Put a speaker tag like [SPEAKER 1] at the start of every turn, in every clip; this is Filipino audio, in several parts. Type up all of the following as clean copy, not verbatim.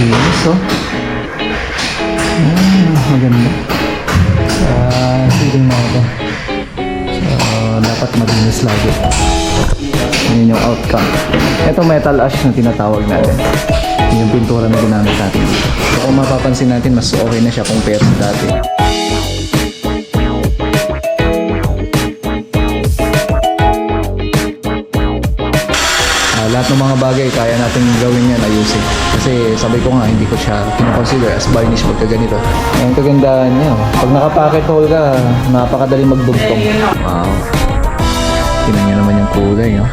[SPEAKER 1] Yes, oh. Maganda. Feeling mo ito. So, dapat malinis lagi. Yun yung outcome. Ito metal ash na tinatawag natin. Yung pintura na ginamit natin dito. So, kung mapapansin natin, mas okay na siya compare sa dati. Lahat ng mga bagay kaya natin gawin yan, ayusin. Kasi sabi ko nga, hindi ko siya kinoconsider as varnish pagka ganito. Ang kagandahan niya, pag naka-pocket hole ka, napakadali magdugtong. Wow. Tingnan niyo naman yung kulay, no?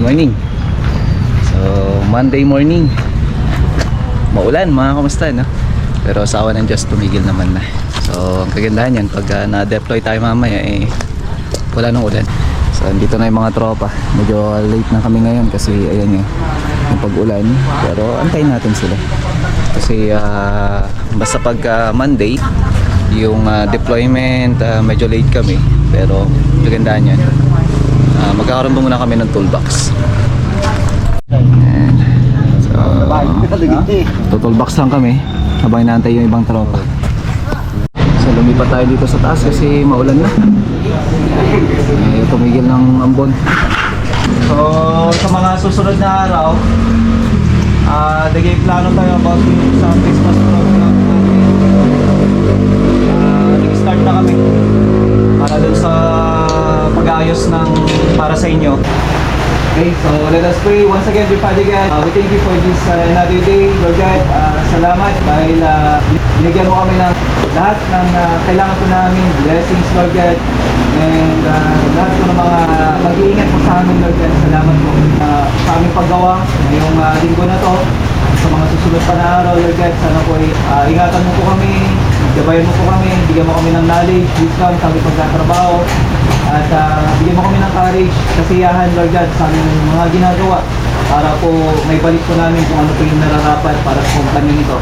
[SPEAKER 1] Morning. So, Monday morning. Maulan, mga kamusta, no? Pero sa awa ng Diyos, tumigil naman na. So, ang kagandahan yan, pag na-deploy tayo mamaya, wala nang ulan. So, andito na yung mga tropa. Medyo late na kami ngayon kasi, ayan yung pag-ulan. Pero, antayin natin sila. Kasi, basta pag Monday, yung deployment, medyo late kami. Pero, kagandahan yan. Magkakaroon muna kami ng toolbox. So, toolbox lang kami habang inaantay yung ibang tropa. So, lumipat tayo dito sa taas kasi maulan na. Tumigil ng ambon. So, sa mga susunod na araw, plano tayo about sa Christmas program natin. Nag-start na kami para dun sa pag-ayos ng para sa inyo. Okay, so let us pray once again, dear Father God. We thank you for this another day, Lord God. Salamat dahil binigyan mo kami ng lahat ng kailangan po namin, blessings, Lord God. And lahat po ng mga mag-iingat po sa amin, Lord God. Salamat po sa aming paggawa ngayong linggo na to. Sa mga susunod pa na araw, Lord God, sana po ingatan mo po kami, gabayan mo po kami, bigyan mo kami ng knowledge, wisdom sa aming pagkatrabaho. At bigyan mo kami ng courage, kasiyahan, Lord God, sa aming mga ginagawa para po may balik po namin kung ano po yung nararapat para sa kumpanya nito.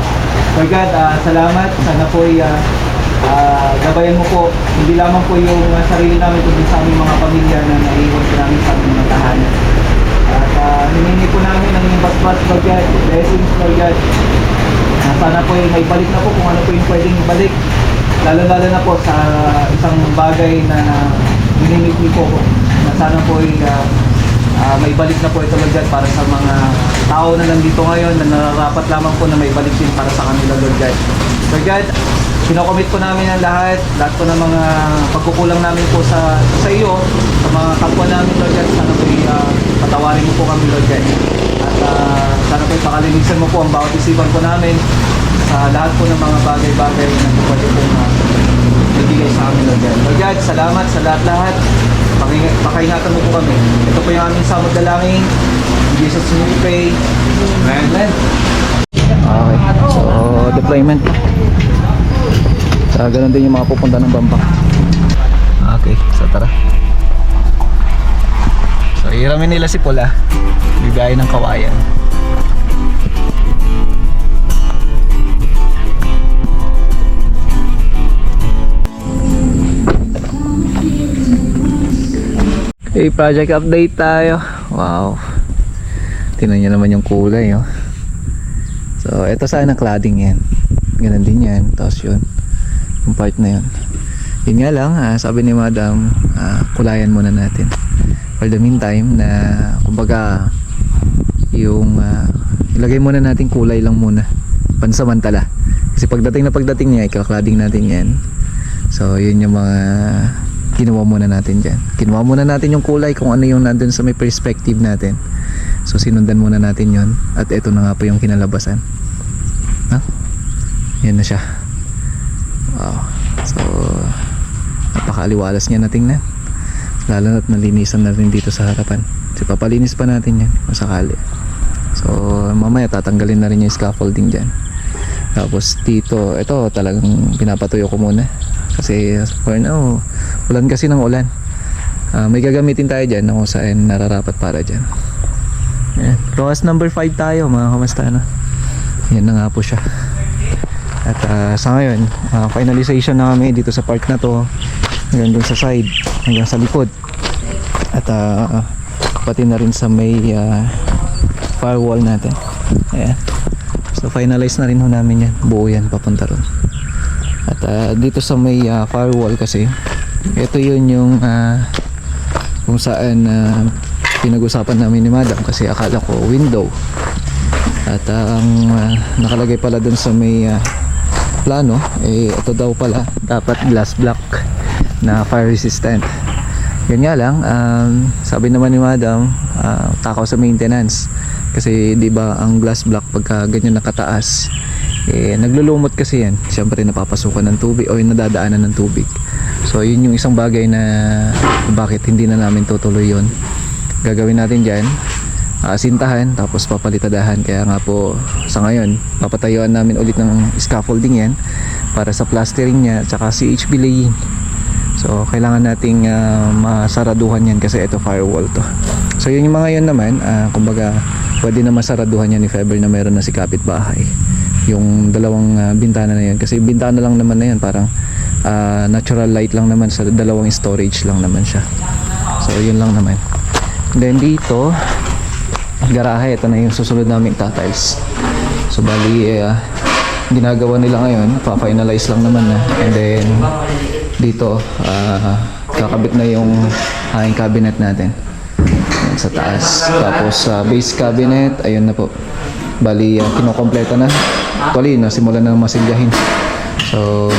[SPEAKER 1] Lord God, salamat. Sana po gabayan mo po, hindi lamang po yung sarili namin, kundi sa aming mga pamilya na naiiwan po namin sa aming mga tahanan. At hiningi po namin ang inyong basbas, Lord God, blessings, Lord God. Sana po may balik na po kung ano po yung pwedeng ibalik. Lalo-lalo na po sa isang bagay na hinimit po na sana po may balik na po ito, Lord God, para sa mga tao na nandito ngayon na nararapat lamang po na may balik din para sa kanila, Lord God. Lord God, kinocommit po namin ang lahat po ng mga pagkukulang namin po sa iyo, sa mga kapwa namin, Lord God. Sana po patawarin mo po kami, Lord God. At sana po pakalinisan mo po ang bawat isipan po namin sa lahat po ng mga bagay-bagay na pwede pong ibigay sa amin, Lord God. Lord God, salamat sa lahat-lahat. Pakaingatan mo po kami. Ito po yung aming samod dalangin. In Jesus' name we pray. Amen. Okay, so deployment. Ganun din yung mga pupunta ng Bamba. Okay, so tara. So hiramin nila si Pula. Bibigay ng kawayan. Okay, project update tayo. Wow. Tingnan nyo naman yung kulay, oh. So, ito sana cladding yan. Ganun din yan. Tapos yun, yung part na yun. Yun nga lang, sabi ni Madam, kulayan muna natin. For the meantime, na kumbaga, yung ilagay muna natin kulay lang muna. Pansamantala. Kasi pagdating niya, ika-cladding natin yan. So, yun yung mga ginawa muna natin dyan. Ginawa muna natin yung kulay kung ano yung nandun sa may perspective natin. So sinundan muna natin yun. At ito na nga po yung kinalabasan. Yan na siya. Wow. So napakaaliwalas niya na tingnan. Lalo na't nalinisan na rin dito sa harapan. Kasi papalinis pa natin yan kung sakali. So mamaya tatanggalin na rin yung scaffolding dyan. Tapos dito, ito talagang pinapatuyo ko muna. Kasi for now, ulan kasi ng ulan. May gagamitin tayo dyan na kung saan nararapat para dyan. Ayan. ROAS number 5 tayo mga kamasta na. Yan na nga po siya. At sa ngayon, finalization na kami dito sa part na to. Hanggang dun sa side, hanggang sa likod. At pati na rin sa may firewall natin. Ayan. So finalize na rin ho namin yan. Buo yan papunta ron. At dito sa may firewall kasi, ito yun yung kung saan pinag-usapan namin ni Madam kasi akala ko window. At ang nakalagay pala dun sa may plano, ito daw pala dapat glass block na fire resistant. Yun nga lang, sabi naman ni Madam, takaw sa maintenance. Kasi di ba ang glass block pagka ganyan nakataas, naglulumot kasi yan. Siyempre napapasukan ng tubig o nadadaanan ng tubig. So yun yung isang bagay na bakit hindi na namin tutuloy yun. Gagawin natin dyan, sintahan tapos papalitadahan. Kaya nga po sa ngayon papatayuan namin ulit ng scaffolding yan para sa plastering nya at saka CHB laying. So kailangan nating masaraduhan yan kasi ito firewall to. So yun yung mga yun naman, kumbaga pwede na masaraduhan yan if ever na meron na si kapitbahay yung dalawang bintana na yan. Kasi bintana lang naman na yan, parang natural light lang naman sa dalawang storage lang naman siya. So yun lang naman. Then dito garahe, ito na yung susunod naming tatiles. So bali ginagawa nila ngayon, pa-finalize lang naman na. And then dito kakabit na yung hanging cabinet natin sa taas. Tapos base cabinet, ayun na po. Bali kinokompleto na. Actually nasimulan na masilyahin. So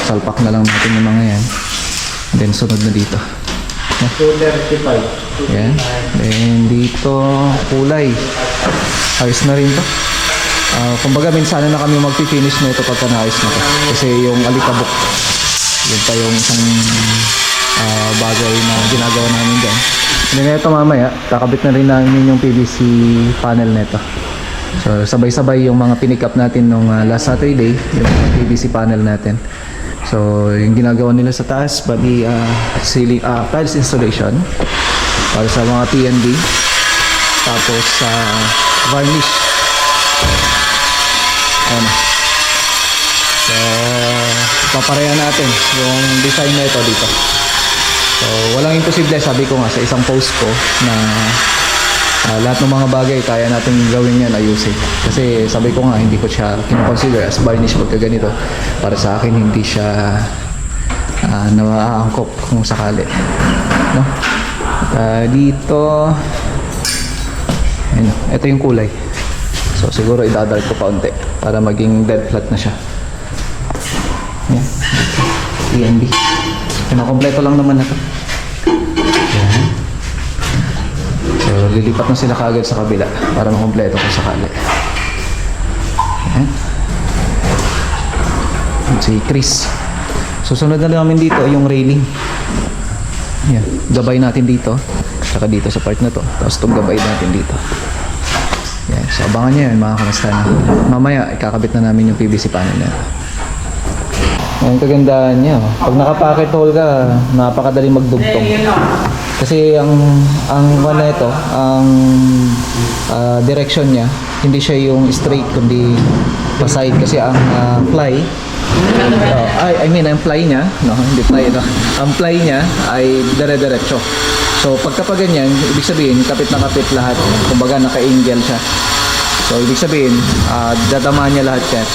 [SPEAKER 1] salpak na lang natin yung mga yan. Then sunod na dito.
[SPEAKER 2] 235.
[SPEAKER 1] Yan. Then dito kulay. Ayos na rin to. Kumbaga minsan na kami magpi-finish na ito pagka naayos na to. Kasi yung alikabok, yun pa yung isang bagay na ginagawa namin dyan. And then ito mamaya, kakabit na rin namin yung PVC panel nito. So sabay-sabay yung mga pinick up natin nung last Saturday, yung mga PVC panel natin. So yung ginagawa nila sa taas, bali ceiling, tiles installation para sa mga TNB. Tapos varnish. Ayan. So paparehan natin yung design na ito dito. So walang imposible, sabi ko nga sa isang post ko na lahat ng mga bagay kaya natin gawin yan, ayusin. Kasi sabi ko nga hindi ko siya kinoconsider as varnish pagka ganito. Para sa akin hindi siya nawaangkop kung sakali, no? Dito ayun, ito yung kulay. So siguro idadal ko pa unti para maging dead flat na siya. Yan. TNB. Kinakompleto lang naman na to. Yan. So lilipat na sila kaagad sa kabila para makompleto kung sakali. Yan. Si Chris. Susunod na namin dito yung railing. Yan. Gabay natin dito. Saka dito sa part na to. Tapos itong gabay natin dito. Yan. So abangan nyo yan mga kamastana. Mamaya ikakabit na namin yung PVC panel na. Ang kagandahan niya, pag naka-pocket hole ka, napakadaling magdugtong. Kasi ang ano ito, ang direction niya, hindi siya yung straight kundi pa-side kasi ang ply ang ply niya, no, hindi ply ito. Ang ply niya ay dire-diretso. So pagka pa ganyan, ibig sabihin kapit na kapit lahat, kumbaga naka-angle siya. So ibig sabihin, dadamaan niya lahat yan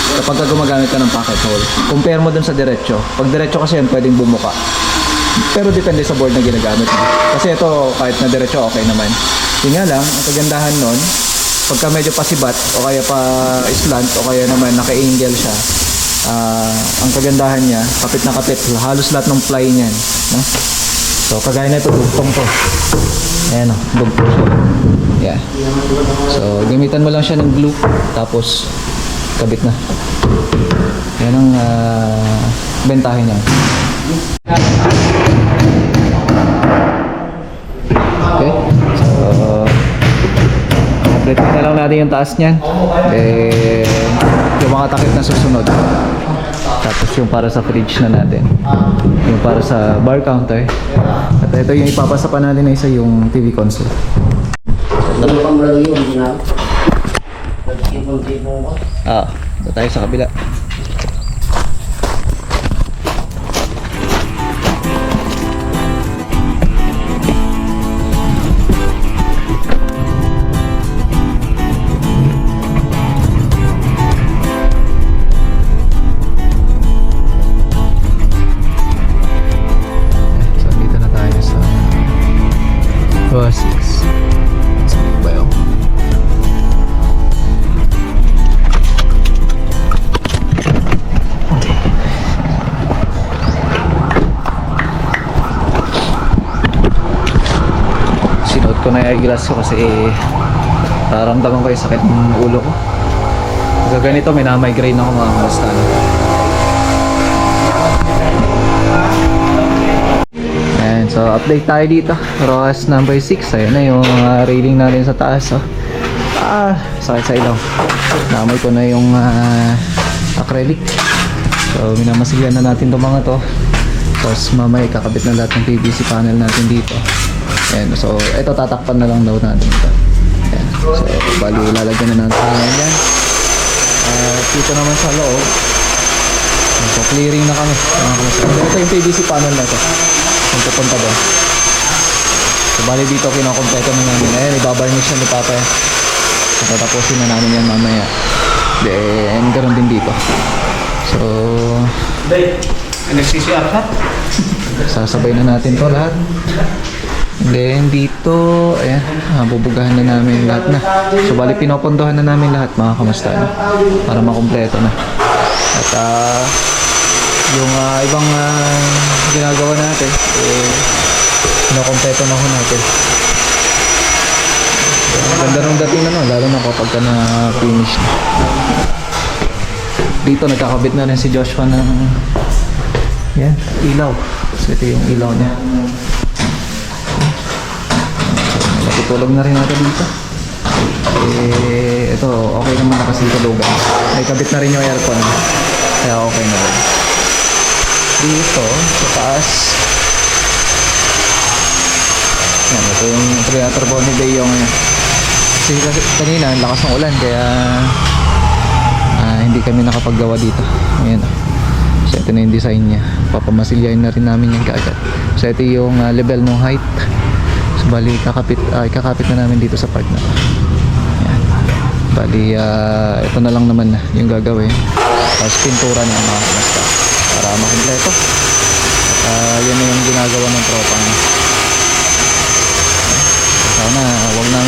[SPEAKER 1] kapag gumagamit ka ng pocket hole. Compare mo dun sa diretso. Pag diretso kasi yan, pwedeng bumuka. Pero depende sa board na ginagamit mo. Kasi ito, kahit na diretso, okay naman. Yun nga lang, ang kagandahan nun, pagka medyo pasibat, o kaya pa slant, o kaya naman naka-angle siya, ang kagandahan niya, kapit na kapit. Halos lahat ng ply niyan. No? So, kagaya na ito, dugtong to. Ayan o, dugtong siya. Yeah. So, gamitan mo lang siya ng glue, tapos kabit na. Yan ang bentahin niya. Okay. So, complete na lang natin yung taas niyan. Yung mga takip na susunod. Tapos yung para sa fridge na natin. Yung para sa bar counter. At ito yung ipapasa pa natin na isa yung TV console.
[SPEAKER 2] Ano pang lalo yun, hindi na. Nagtipon-tipon ko.
[SPEAKER 1] Ito tayo sa kabila. So, dito na tayo sa Oasis. Saan ba yun? Sinuot ko na yung eyeglass ko kasi nararamdaman ko yung sakit ng ulo ko. Pagka ganito may na-migraine ako mga kamusta na. Ayan, so update tayo dito. Roas number 6. Ayan na yung railing natin sa taas. Oh. Sakit sa ilaw. Namoy ko na yung acrylic. So minamasigyan na natin itong mga to. Tapos mamaya kakabit na lahat ng PVC panel natin dito. Ayan, so ito tatakpan na lang daw natin ito. Ayan, so bali lalagyan na natin yan. Dito naman sa loob, so clearing na kami. Ito yung PVC panel na ito yung pupunta doon. So bali dito kinakompleto na namin. Ayan, ibabarnish na ni Papa yan. So tatapusin na namin yan mamaya. Then ganoon din dito. So
[SPEAKER 2] NCCR ka?
[SPEAKER 1] sasabay na natin to lahat. Then dito, ayan, bubugahan na namin lahat na. So bali pinopondohan na namin lahat mga kamusta na, para makumpleto na. At yung ibang ginagawa natin, pinokompleto na ho natin. Ganda nung dating na, no? Lalo na kapag ka na-finish na. Dito nagkakabit na rin si Joshua ng yan, ilaw. So ito yung ilaw niya. Natutulog na rin natin dito. Ito okay naman na kasi tulugan. Ay kabit na rin yung aircon. Kaya okay na rin. Dito sa taas. Yan, ito yung pre-turbo ni Deo ngayon. Kasi kanina ang lakas ng ulan kaya hindi kami nakapaggawa dito. Ayan. So ito na yung design niya. Papamasilyain na rin namin yung kaagad. So ito yung level ng height. So bali kakapit na namin dito sa part na to. Ayan. Bali ito na lang naman na yung gagawin. Tapos pintura na mga kamasta para makumpleto. At yan na yung ginagawa ng tropa niya. Sana wag na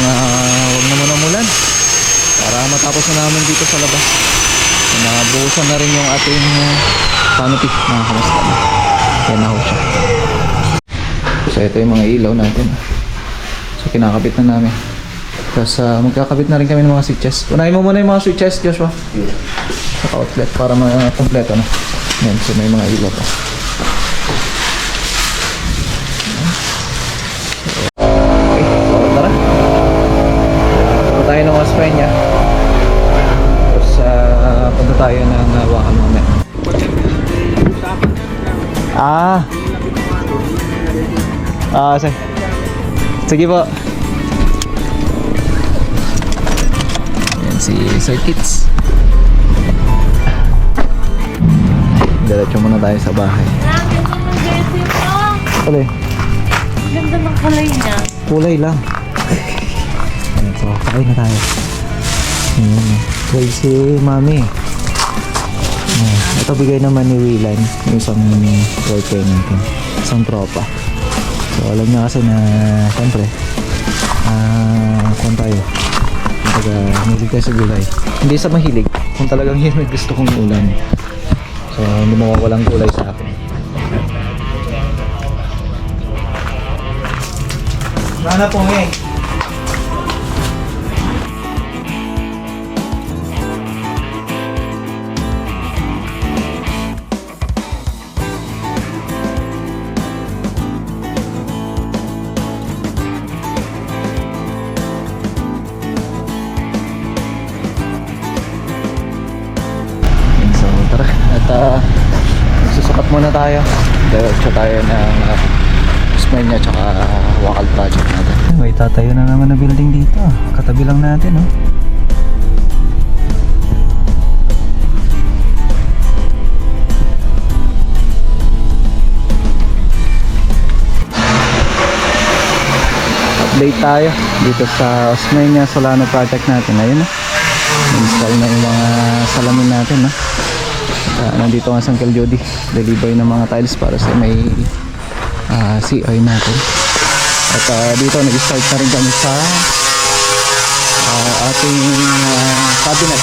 [SPEAKER 1] muna umulan para matapos na namin dito sa labas. Nabuhusan na rin yung ating canopy mga kamusta na. Yan na ho siya. So ito yung mga ilaw natin. So kinakabit na namin. Tapos magkakabit na rin kami ng mga switches. Unahin mo muna yung mga switches, Joshua. Sa outlet para ma-kompleto na. Yan, so may mga ilaw pa. Okay, so tara. Punta tayo ng Osprey niya. Punta tayo ng Wakan mamaya. Sige po. Yan si Sir Kits. Diretso muna tayo sa bahay. Kulay.
[SPEAKER 3] Ganda ng kulay niya.
[SPEAKER 1] Kulay lang. Ayan, so kakain na tayo. Ayan. Kulay si Mami. Ito bigay naman ni Willan, yung isang worker natin, isang tropa. So alam niya kasi na siyempre kung tayo mahilig tayo sa gulay, hindi sa mahilig, kung talagang yun may gusto kong ulam. So hindi mawawalang gulay sa akin. Sana po magsusukat muna tayo. Diretso tayo ng Osmeña tsaka Wakal project natin. may tatayo na naman na building dito. Katabi lang natin, oh. Update tayo dito sa Osmeña Solano project natin. Ayun, oh. Install na yung mga salamin natin, no? Nandito ang Uncle Jody, deliver ng mga tiles para sa may CI natin. At dito nag-start na rin kami sa ating cabinet.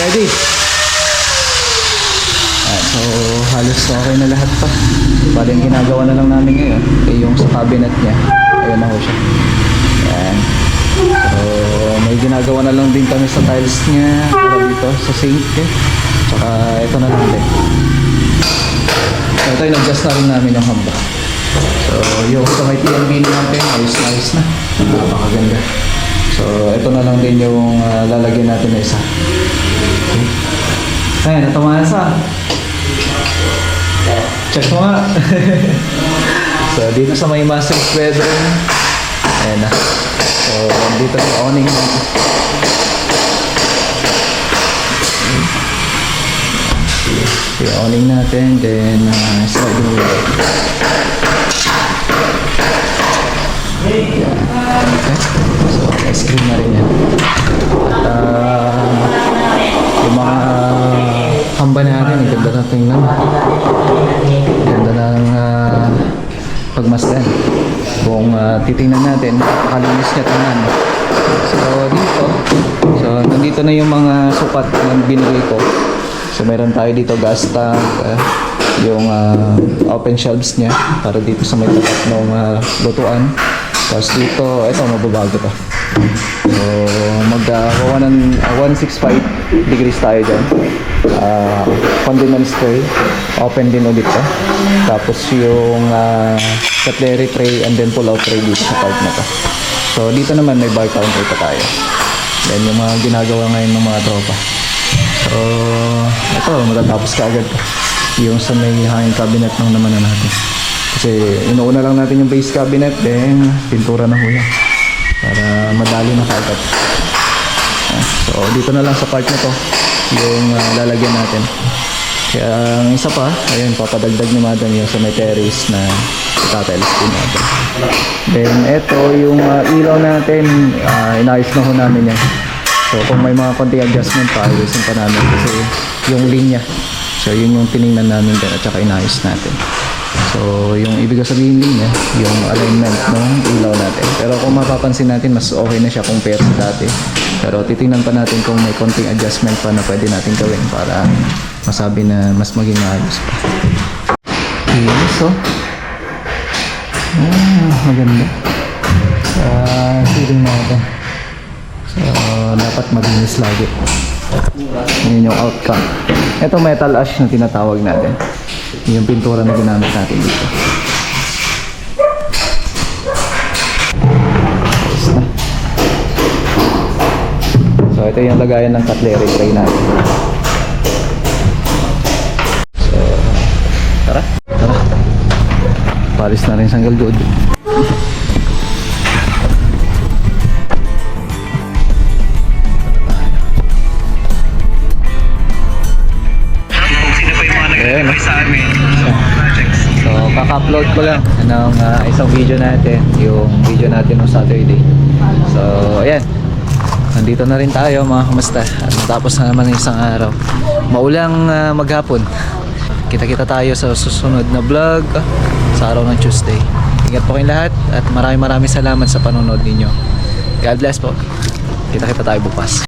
[SPEAKER 1] Ready? So halos okay na lahat pa. Bali yung ginagawa na lang namin ngayon ay yung sa cabinet niya. Ayun na ho siya. Ayan. So may ginagawa na lang din kami sa tiles niya para dito sa sink, tsaka ito na lang din. So ito yung nag-gas na rin namin yung hamba. So yung sa may TNB natin ayos na ayos na. Napakaganda. So ito na lang din yung lalagyan natin na isa. Okay. Ayan, natamaan sa check mo nga. So dito sa may master bedroom, ayan na. So dito sa awning natin. Yung awning natin, then sliding window. Okay. So ice cream na rin yan. At yung mga hamba natin, ang ganda na tingnan. Ganda ng pagmasdan. Kung titingnan natin, nakalinis niya tingnan. So dito, so nandito na yung mga sukat na binili ko. So meron tayo dito gas tank, yung open shelves niya para dito sa may tapat ng lutuan. Tapos dito, ito mababago to. So mag-165 degrees tayo dyan. Condiment tray, open din ulit to. Tapos yung cutlery tray and then pull out tray dito sa part na to. So dito naman may bar counter pa tayo. Then yung mga ginagawa ngayon ng mga tropa. So ito matatapos ka agad. Yung sa may hanging cabinet lang naman na natin. Kasi inuuna lang natin yung base cabinet, then pintura na hula para madali na kaagad. So dito na lang sa part na to yung lalagyan natin. Kaya ang isa pa, ayun, papadagdag ni madam yung sa may terrace na tatiles din natin. Then eto yung ilaw natin, inayos na ho namin yan. So kung may mga konting adjustment pa, ayusin pa namin kasi yung linya. So yun yung tiningnan namin din at saka inayos natin. So yung ibig sabihin linya, yung alignment ng ilaw natin. Pero kung mapapansin natin, mas okay na siya compare sa dati. Pero titingnan pa natin kung may konting adjustment pa na pwede natin gawin para masabi na mas maging maayos pa. Yes, oh. Maganda. Sa ceiling natin. So dapat malinis lagi. Yun yung outcome. Ito metal ash na tinatawag natin. Yung pintura na ginamit natin dito. So ito yung lagayan ng cutlery tray natin. So tara. Palis na rin sanggal doon. So kaka-upload ko lang ng isang video natin, yung video natin ng Saturday. So ayan, nandito na rin tayo mga kamusta. At matapos na naman isang araw, maulang maghapon. Kita-kita tayo sa susunod na vlog sa araw ng Tuesday. Ingat po kayong lahat at maraming salamat sa panonood ninyo. God bless po. Kita-kita tayo bukas.